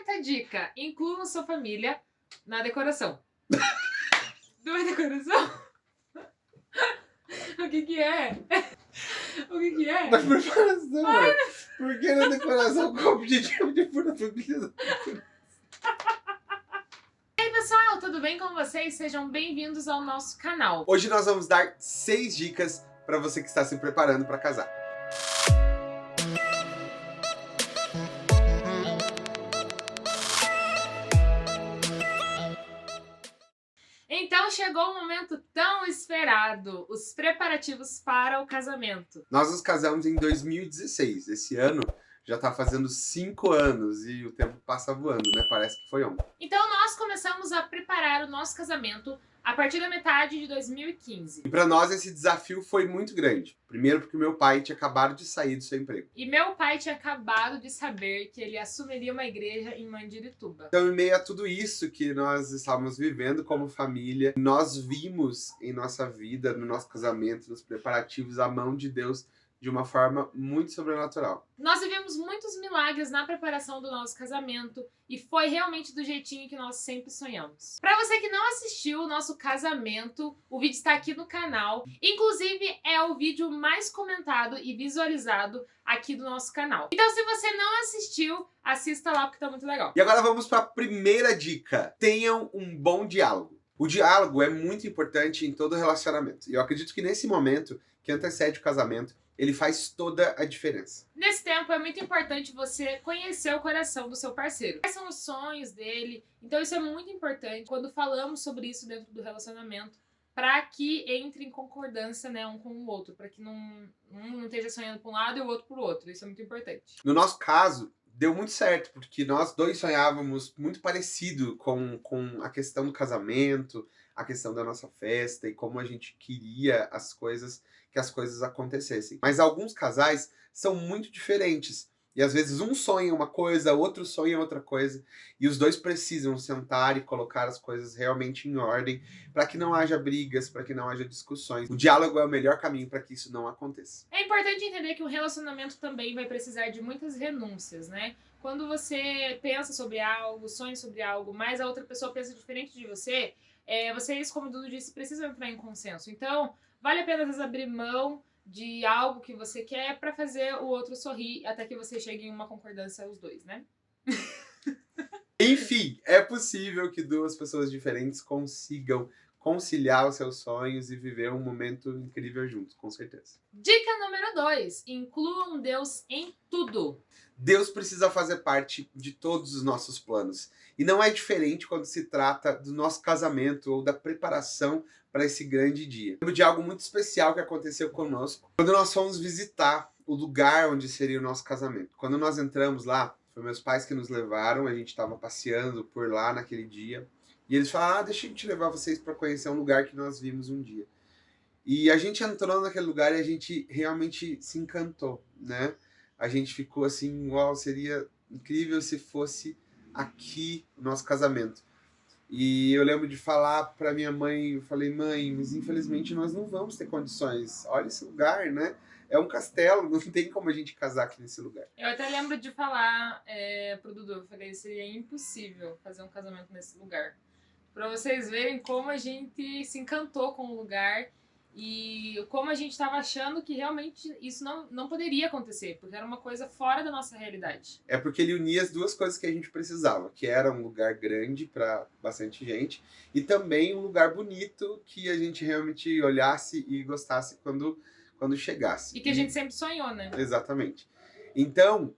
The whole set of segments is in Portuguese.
Quarta dica, incluam sua família na decoração. Não é decoração? O que que é? O que que é? Na preparação, ué. Por que na decoração com o objetivo de pôr a família? E aí pessoal, tudo bem com vocês? Sejam bem-vindos ao nosso canal. Hoje nós vamos dar 6 dicas para você que está se preparando para casar. Então chegou o momento tão esperado, os preparativos para o casamento. Nós nos casamos em 2016. Esse ano já tá fazendo 5 anos e o tempo passa voando, né? Parece que foi ontem. Então nós começamos a preparar o nosso casamento a partir da metade de 2015. E para nós esse desafio foi muito grande. Primeiro porque meu pai tinha acabado de sair do seu emprego. E meu pai tinha acabado de saber que ele assumiria uma igreja em Mandirituba. Então, em meio a tudo isso que nós estávamos vivendo como família, nós vimos em nossa vida, no nosso casamento, nos preparativos, a mão de Deus de uma forma muito sobrenatural. Nós vivemos muitos milagres na preparação do nosso casamento e foi realmente do jeitinho que nós sempre sonhamos. Para você que não assistiu o nosso casamento, o vídeo está aqui no canal. Inclusive, é o vídeo mais comentado e visualizado aqui do nosso canal. Então, se você não assistiu, assista lá porque tá muito legal. E agora vamos para a primeira dica. Tenham um bom diálogo. O diálogo é muito importante em todo relacionamento. E eu acredito que nesse momento, que antecede o casamento, ele faz toda a diferença. Nesse tempo é muito importante você conhecer o coração do seu parceiro. Quais são os sonhos dele? Então isso é muito importante quando falamos sobre isso dentro do relacionamento, para que entre em concordância, né, um com o outro, para que um não esteja sonhando para um lado e o outro para o outro. Isso é muito importante. No nosso caso, deu muito certo, porque nós dois sonhávamos muito parecido com a questão do casamento, a questão da nossa festa e como a gente queria que as coisas acontecessem. Mas alguns casais são muito diferentes. E às vezes um sonha uma coisa, outro sonha outra coisa. E os dois precisam sentar e colocar as coisas realmente em ordem para que não haja brigas, para que não haja discussões. O diálogo é o melhor caminho para que isso não aconteça. É importante entender que um relacionamento também vai precisar de muitas renúncias, né? Quando você pensa sobre algo, sonha sobre algo, mas a outra pessoa pensa diferente de você, vocês, como o Dudu disse, precisam entrar em consenso. Então, vale a pena às vezes abrir mão de algo que você quer para fazer o outro sorrir até que você chegue em uma concordância os dois, né? Enfim, é possível que duas pessoas diferentes consigam conciliar os seus sonhos e viver um momento incrível juntos, com certeza. Dica número 2. Incluam Deus em tudo. Deus precisa fazer parte de todos os nossos planos. E não é diferente quando se trata do nosso casamento ou da preparação para esse grande dia. Eu lembro de algo muito especial que aconteceu conosco quando nós fomos visitar o lugar onde seria o nosso casamento. Quando nós entramos lá, foi meus pais que nos levaram, a gente estava passeando por lá naquele dia. E eles falaram, deixa a gente levar vocês para conhecer um lugar que nós vimos um dia. E a gente entrou naquele lugar e a gente realmente se encantou, né? A gente ficou assim, uau, seria incrível se fosse aqui o nosso casamento. E eu lembro de falar para minha mãe, eu falei, mãe, mas infelizmente nós não vamos ter condições. Olha esse lugar, né? É um castelo, não tem como a gente casar aqui nesse lugar. Eu até lembro de falar pro Dudu, eu falei, seria impossível fazer um casamento nesse lugar. Pra vocês verem como a gente se encantou com o lugar e como a gente estava achando que realmente isso não poderia acontecer, porque era uma coisa fora da nossa realidade. É porque ele unia as duas coisas que a gente precisava, que era um lugar grande para bastante gente e também um lugar bonito que a gente realmente olhasse e gostasse quando chegasse. E que a gente sempre sonhou, né? Exatamente. Então,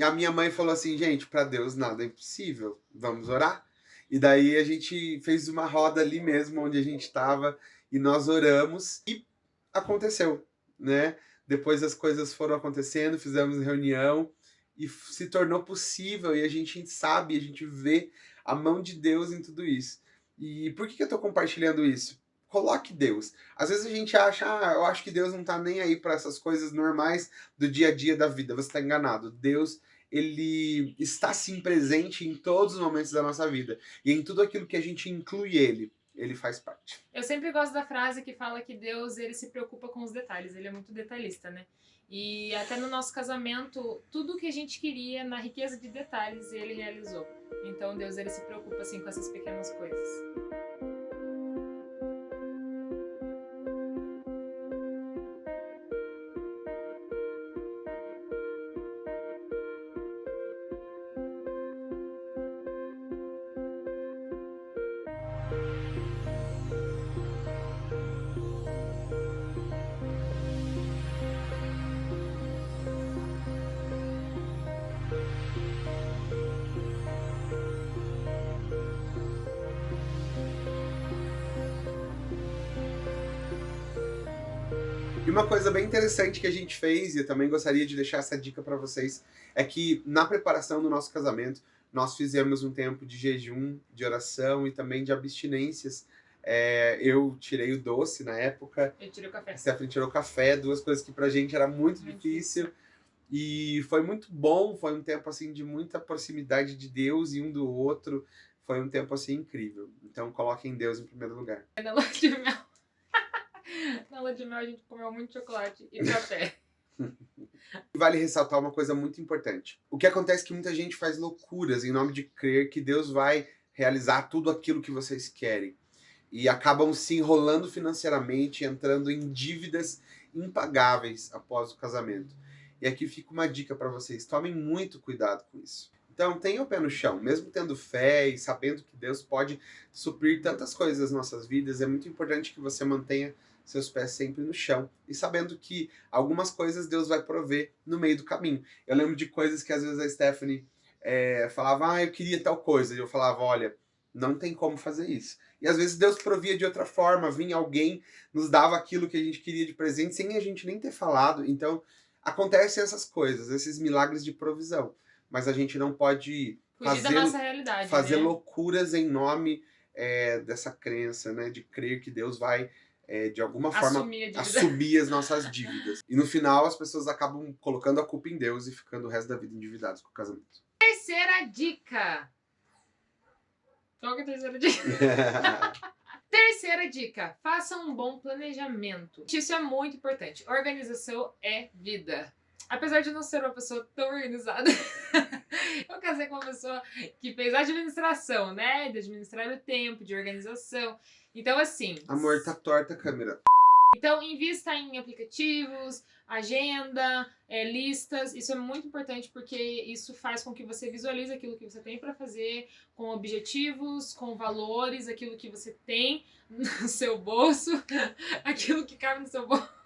a minha mãe falou assim, gente, para Deus nada é impossível, vamos orar? E daí a gente fez uma roda ali mesmo, onde a gente estava, e nós oramos, e aconteceu, né? Depois as coisas foram acontecendo, fizemos reunião, e se tornou possível, e a gente sabe, a gente vê a mão de Deus em tudo isso. E por que eu estou compartilhando isso? Coloque Deus. Às vezes a gente acha, eu acho que Deus não está nem aí para essas coisas normais do dia a dia da vida. Você está enganado. Deus, ele está sim presente em todos os momentos da nossa vida. E em tudo aquilo que a gente inclui ele. ele faz parte. Eu sempre gosto da frase que fala que Deus, ele se preocupa com os detalhes, ele é muito detalhista, né? E até no nosso casamento, tudo que a gente queria, na riqueza de detalhes, ele realizou. Então Deus, ele se preocupa assim com essas pequenas coisas. E uma coisa bem interessante que a gente fez, e eu também gostaria de deixar essa dica para vocês, é que na preparação do nosso casamento, nós fizemos um tempo de jejum, de oração e também de abstinências. Eu tirei o doce na época, Eu tirei o café. a Stephanie tirou o café, duas coisas que pra gente era muito difícil. E foi muito bom, foi um tempo assim de muita proximidade de Deus e um do outro. Foi um tempo assim incrível. Então coloquem Deus em primeiro lugar. Na lua de mel. Na lua de mel a gente comeu muito chocolate e café. Vale ressaltar uma coisa muito importante. O que acontece é que muita gente faz loucuras em nome de crer que Deus vai realizar tudo aquilo que vocês querem. E acabam se enrolando financeiramente, entrando em dívidas impagáveis após o casamento. E aqui fica uma dica para vocês: tomem muito cuidado com isso. Então, tenham o pé no chão, mesmo tendo fé e sabendo que Deus pode suprir tantas coisas nas nossas vidas, é muito importante que você mantenha seus pés sempre no chão e sabendo que algumas coisas Deus vai prover no meio do caminho. Eu lembro de coisas que às vezes a Stephanie falava, eu queria tal coisa, e eu falava, olha, não tem como fazer isso. E às vezes Deus provia de outra forma, vinha alguém, nos dava aquilo que a gente queria de presente, sem a gente nem ter falado. Então, acontecem essas coisas, esses milagres de provisão. Mas a gente não pode Fugir da nossa realidade, fazer né? loucuras em nome dessa crença, né? De crer que Deus vai, de alguma forma, assumir as nossas dívidas. E no final, as pessoas acabam colocando a culpa em Deus e ficando o resto da vida endividados com o casamento. Terceira dica. Qual que é a terceira dica? Terceira dica, faça um bom planejamento. Isso é muito importante. Organização é vida. Apesar de não ser uma pessoa tão organizada, eu casei com uma pessoa que fez administração, né? De administrar o tempo, de organização. Então, assim... Amor, tá torta a câmera. Então, invista em aplicativos, agenda, listas. Isso é muito importante porque isso faz com que você visualize aquilo que você tem para fazer, com objetivos, com valores, aquilo que você tem no seu bolso, aquilo que cabe no seu bolso.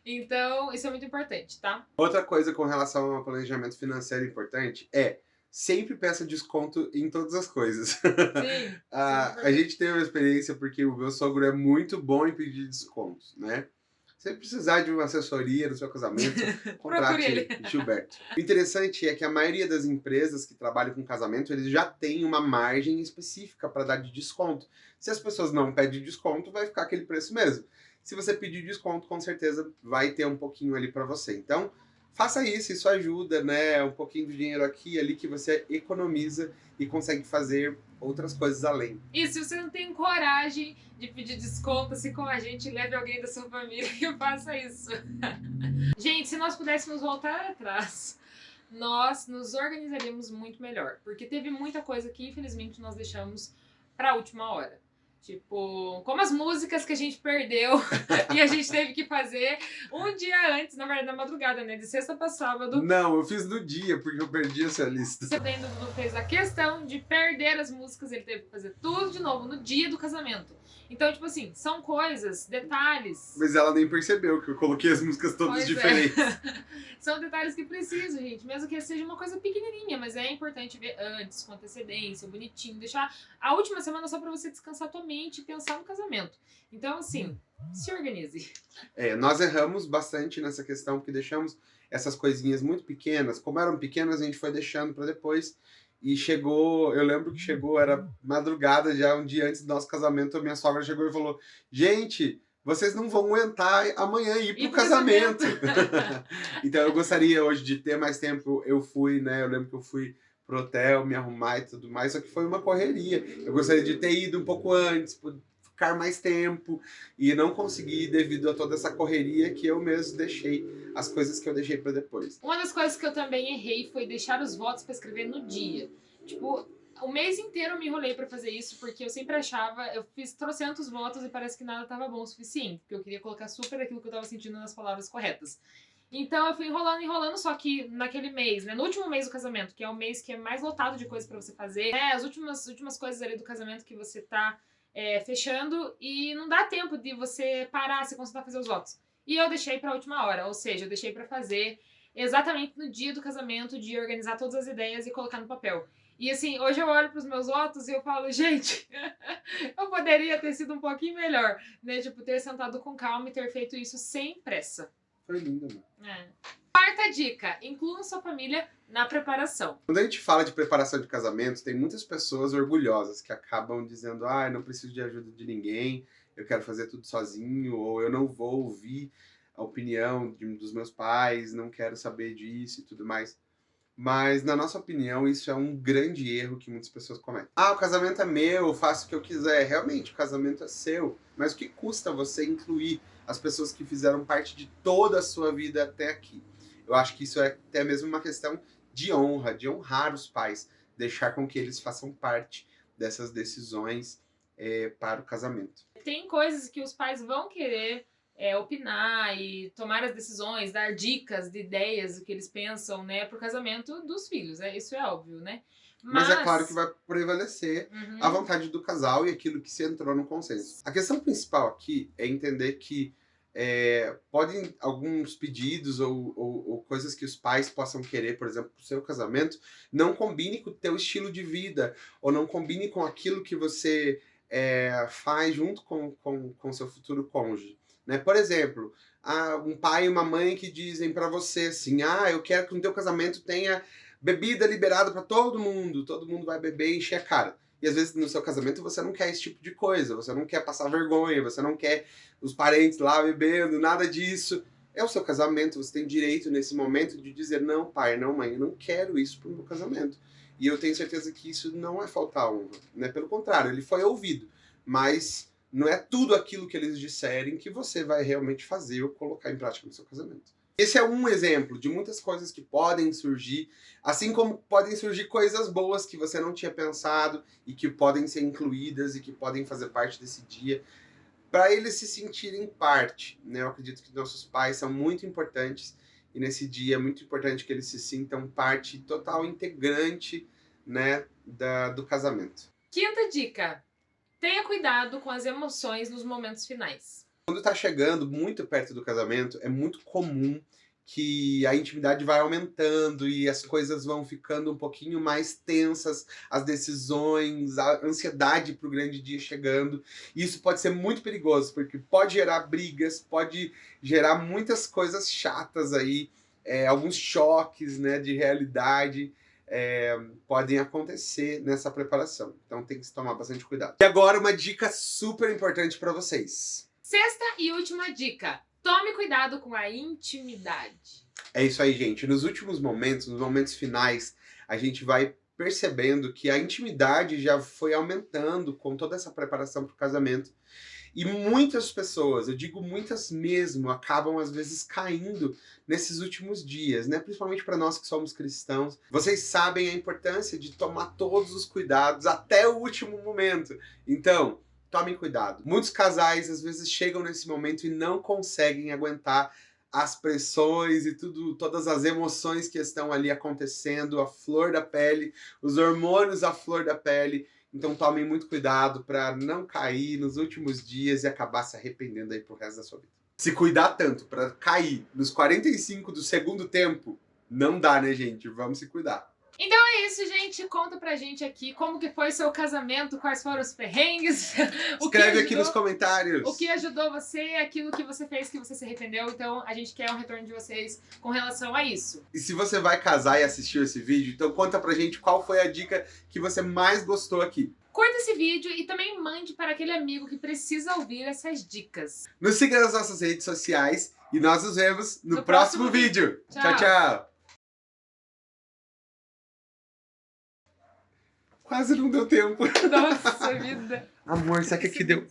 Então, isso é muito importante, tá? Outra coisa com relação ao planejamento financeiro importante é sempre peça desconto em todas as coisas. Sim. A gente teve uma experiência porque o meu sogro é muito bom em pedir descontos, né? Se precisar de uma assessoria no seu casamento, contrate Gilberto. O interessante é que a maioria das empresas que trabalham com casamento, eles já têm uma margem específica para dar de desconto. Se as pessoas não pedem desconto, vai ficar aquele preço mesmo. Se você pedir desconto, com certeza vai ter um pouquinho ali para você. Então, faça isso ajuda, né? Um pouquinho de dinheiro aqui e ali que você economiza e consegue fazer outras coisas além. E se você não tem coragem de pedir desconto, assim como a gente, leve alguém da sua família e faça isso. Gente, se nós pudéssemos voltar atrás, nós nos organizaríamos muito melhor. Porque teve muita coisa que, infelizmente, nós deixamos para a última hora. Tipo, como as músicas que a gente perdeu e a gente teve que fazer um dia antes, na verdade, na madrugada, né? De sexta para sábado. Não, eu fiz no dia, porque eu perdi essa lista. O Dudu fez a questão de perder as músicas, ele teve que fazer tudo de novo no dia do casamento. Então, tipo assim, são coisas, detalhes. Mas ela nem percebeu que eu coloquei as músicas todas diferentes. São detalhes que precisam, gente. Mesmo que seja uma coisa pequenininha, mas é importante ver antes, com antecedência, bonitinho. Deixar a última semana só pra você descansar a tua mente e pensar no casamento. Então, assim, se organize. Nós erramos bastante nessa questão, porque deixamos essas coisinhas muito pequenas. Como eram pequenas, a gente foi deixando pra depois. E chegou, eu lembro que chegou, era madrugada já, um dia antes do nosso casamento, a minha sogra chegou e falou, gente, vocês não vão aguentar amanhã ir pro casamento. Então eu gostaria hoje de ter mais tempo, eu fui, né, eu lembro que eu fui pro hotel, me arrumar e tudo mais, só que foi uma correria. Eu gostaria de ter ido um pouco antes, ficar mais tempo, e não consegui devido a toda essa correria que eu mesmo deixei as coisas que eu deixei para depois. Uma das coisas que eu também errei foi deixar os votos para escrever no dia. Tipo, o mês inteiro eu me enrolei pra fazer isso, porque eu sempre achava, eu fiz trocentos votos e parece que nada tava bom o suficiente, porque eu queria colocar super aquilo que eu tava sentindo nas palavras corretas. Então eu fui enrolando, só que naquele mês, né, no último mês do casamento, que é o mês que é mais lotado de coisas pra você fazer, as últimas coisas ali do casamento que você tá fechando, e não dá tempo de você parar, se concentrar a fazer os votos. E eu deixei pra última hora, ou seja, eu deixei pra fazer exatamente no dia do casamento, de organizar todas as ideias e colocar no papel. E assim, hoje eu olho pros meus votos e eu falo, gente, eu poderia ter sido um pouquinho melhor, né? Tipo, ter sentado com calma e ter feito isso sem pressa. Foi lindo, mano. Quarta dica, inclua sua família na preparação. Quando a gente fala de preparação de casamento, tem muitas pessoas orgulhosas que acabam dizendo, ah, eu não preciso de ajuda de ninguém, eu quero fazer tudo sozinho, ou eu não vou ouvir a opinião dos meus pais, não quero saber disso e tudo mais. Mas, na nossa opinião, isso é um grande erro que muitas pessoas cometem. Ah, o casamento é meu, eu faço o que eu quiser. Realmente, o casamento é seu. Mas o que custa você incluir as pessoas que fizeram parte de toda a sua vida até aqui? Eu acho que isso é até mesmo uma questão de honra, de honrar os pais. Deixar com que eles façam parte dessas decisões para o casamento. Tem coisas que os pais vão querer opinar e tomar as decisões, dar dicas de ideias, o que eles pensam, né, pro casamento dos filhos, isso é óbvio, né? Mas é claro que vai prevalecer a Uhum. vontade do casal e aquilo que se entrou no consenso. A questão principal aqui é entender que podem alguns pedidos ou coisas que os pais possam querer, por exemplo, pro seu casamento, não combine com o teu estilo de vida, ou não combine com aquilo que você faz junto com seu futuro cônjuge. Né? Por exemplo, um pai e uma mãe que dizem para você assim, ah, eu quero que no teu casamento tenha bebida liberada para todo mundo vai beber e encher a cara. E às vezes no seu casamento você não quer esse tipo de coisa, você não quer passar vergonha, você não quer os parentes lá bebendo, nada disso. É o seu casamento, você tem direito nesse momento de dizer, não pai, não mãe, eu não quero isso pro meu casamento. E eu tenho certeza que isso não é faltar honra, né? Pelo contrário, ele foi ouvido, mas não é tudo aquilo que eles disserem que você vai realmente fazer ou colocar em prática no seu casamento. Esse é um exemplo de muitas coisas que podem surgir, assim como podem surgir coisas boas que você não tinha pensado e que podem ser incluídas e que podem fazer parte desse dia, para eles se sentirem parte, né? Eu acredito que nossos pais são muito importantes e nesse dia é muito importante que eles se sintam parte total, integrante, né, do casamento. Quinta dica, tenha cuidado com as emoções nos momentos finais. Quando está chegando muito perto do casamento, é muito comum que a intimidade vai aumentando e as coisas vão ficando um pouquinho mais tensas, as decisões, a ansiedade para o grande dia chegando. E isso pode ser muito perigoso, porque pode gerar brigas, pode gerar muitas coisas chatas aí, alguns choques, né, de realidade. Podem acontecer nessa preparação. Então tem que se tomar bastante cuidado. E agora uma dica super importante para vocês. Sexta e última dica, tome cuidado com a intimidade. É isso aí, gente. Nos últimos momentos, nos momentos finais, a gente vai percebendo que a intimidade já foi aumentando com toda essa preparação para o casamento. E muitas pessoas, eu digo muitas mesmo, acabam às vezes caindo nesses últimos dias, né? Principalmente para nós que somos cristãos. Vocês sabem a importância de tomar todos os cuidados até o último momento. Então, tomem cuidado. Muitos casais às vezes chegam nesse momento e não conseguem aguentar as pressões e todas as emoções que estão ali acontecendo, a flor da pele, os hormônios à flor da pele. Então tomem muito cuidado para não cair nos últimos dias e acabar se arrependendo aí pro resto da sua vida. Se cuidar tanto para cair nos 45 do segundo tempo, não dá, né, gente? Vamos se cuidar. Então é isso, gente. Conta pra gente aqui como que foi seu casamento, quais foram os perrengues. Escreve aqui nos comentários. O que ajudou você, aquilo que você fez que você se arrependeu. Então a gente quer um retorno de vocês com relação a isso. E se você vai casar e assistiu esse vídeo, então conta pra gente qual foi a dica que você mais gostou aqui. Curta esse vídeo e também mande para aquele amigo que precisa ouvir essas dicas. Nos siga nas nossas redes sociais e nós nos vemos no próximo vídeo. Tchau, tchau! Quase não deu tempo. Nossa vida. Amor, sabe o que deu?